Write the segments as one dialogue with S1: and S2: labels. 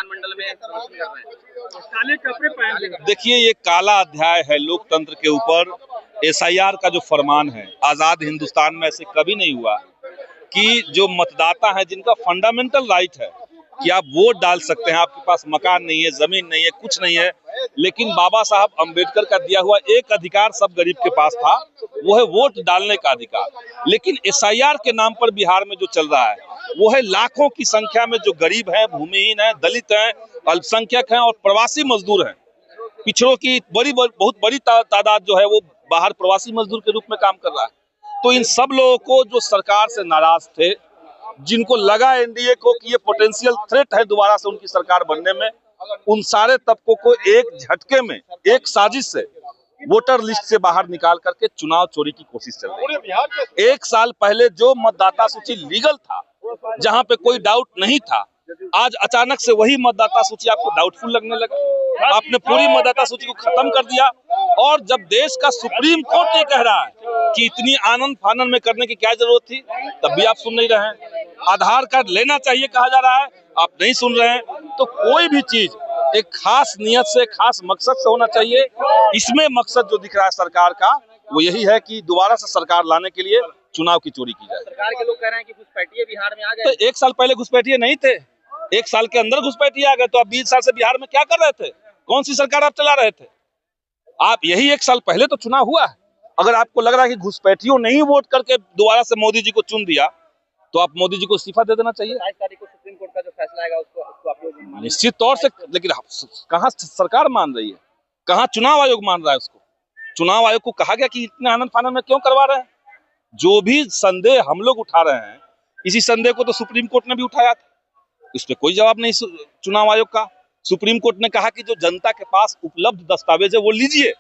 S1: विधानमंडल में प्रदर्शन कर रहे हैं, काले कपड़े पहन के।
S2: देखिए, ये काला अध्याय है लोकतंत्र के ऊपर। एसआईआर का जो फरमान है, आजाद हिंदुस्तान में ऐसे कभी नहीं हुआ कि जो मतदाता है, जिनका फंडामेंटल राइट है कि आप वोट डाल सकते हैं, आपके पास मकान नहीं है, जमीन नहीं है, कुछ नहीं है, लेकिन बाबा साहब अंबेडकर का दिया हुआ एक अधिकार सब गरीब के पास था, वो है वोट डालने का अधिकार। लेकिन एसआईआर के नाम पर बिहार में जो चल रहा है, वो है लाखों की संख्या में जो गरीब हैं, भूमिहीन हैं, दलित हैं, अल्पसंख्यक हैं और प्रवासी मजदूर हैं। पिछड़ों की बहुत बड़ी तादाद जो है वो बाहर प्रवासी मजदूर के रूप में काम कर रहा है। तो इन सब लोगों को जो सरकार से नाराज थे, जिनको लगा एनडीए को कि ये पोटेंशियल थ्रेट है दोबारा से उनकी सरकार बनने में, उन सारे तबकों को एक झटके में, एक साजिश से वोटर लिस्ट से बाहर निकाल करके चुनाव चोरी की कोशिश चल रही है। एक साल पहले जो मतदाता सूची लीगल था, जहां पे कोई डाउट नहीं था, आज अचानक से वही मतदाता सूची आपको डाउटफुल लगने लगा। आपने पूरी मतदाता सूची को खत्म कर दिया। और जब देश का सुप्रीम कोर्ट ये कह रहा है कि इतनी आनंद फानन में करने की क्या जरूरत थी, तब भी आप सुन नहीं रहे हैं। आधार कार्ड लेना चाहिए कहा जा रहा है, आप नहीं सुन रहे हैं। तो कोई भी चीज एक खास नियत से, खास मकसद से होना चाहिए। इसमें मकसद जो दिख रहा है सरकार का, वो यही है कि दोबारा से सरकार लाने के लिए चुनाव की चोरी की जाए।
S1: सरकार के लोग कह रहे हैं कि घुसपैठिए बिहार में आ गए।
S2: तो एक साल पहले घुसपैठिए नहीं थे, एक साल के अंदर घुसपैठिए आ गए। तो आप 20 साल से बिहार में क्या कर रहे थे? कौन सी सरकार आप चला रहे थे? आप यही एक साल पहले तो चुनाव हुआ है। अगर आपको लग रहा है कि घुसपैठियों नहीं वोट करके दोबारा से मोदी जी को चुन दिया, तो आप मोदी जी को इस्तीफा दे देना चाहिए।
S1: 27 तारीख को सुप्रीम कोर्ट का जो फैसला आएगा उसको आप लोग
S2: निश्चित तौर से। लेकिन कहाँ सरकार मान रही है, कहाँ चुनाव आयोग मान रहा है उसको? चुनाव आयोग को कहा गया कि इतने आनंद फानन में क्यों करवा रहे हैं? जो भी संदेह हम लोग उठा रहे हैं, इसी संदेह को तो सुप्रीम कोर्ट ने भी उठाया था। इस पे कोई जवाब नहीं चुनाव आयोग का। सुप्रीम कोर्ट ने कहा कि जो जनता के पास उपलब्ध दस्तावेज है वो लीजिए।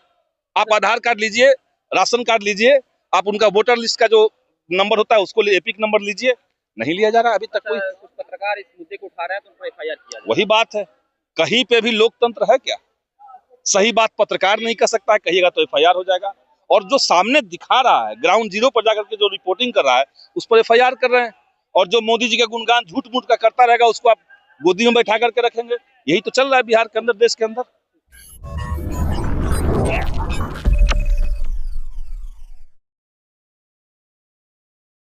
S2: आप आधार कार्ड लीजिए, राशन कार्ड लीजिए, आप उनका वोटर लिस्ट का जो नंबर होता है उसको एपिक नंबर लीजिए। नहीं लिया जा रहा अभी तक। कोई
S1: कुछ पत्रकार इस मुद्दे को उठा रहे हैं तो उन पर एफआईआर किया जाए।
S2: वही बात है, कहीं पे भी लोकतंत्र है क्या? सही बात पत्रकार नहीं कर सकता है, कहिएगा तो एफआईआर हो जाएगा। और जो सामने दिखा रहा है, ग्राउंड जीरो पर जाकर के जो रिपोर्टिंग कर रहा है, उस पर एफआईआर कर रहे हैं। और जो मोदी जी का गुणगान झूठ मूठ का करता रहेगा, उसको आप गोदी में बैठा करके रखेंगे। यही तो चल रहा है बिहार के अंदर, देश के अंदर।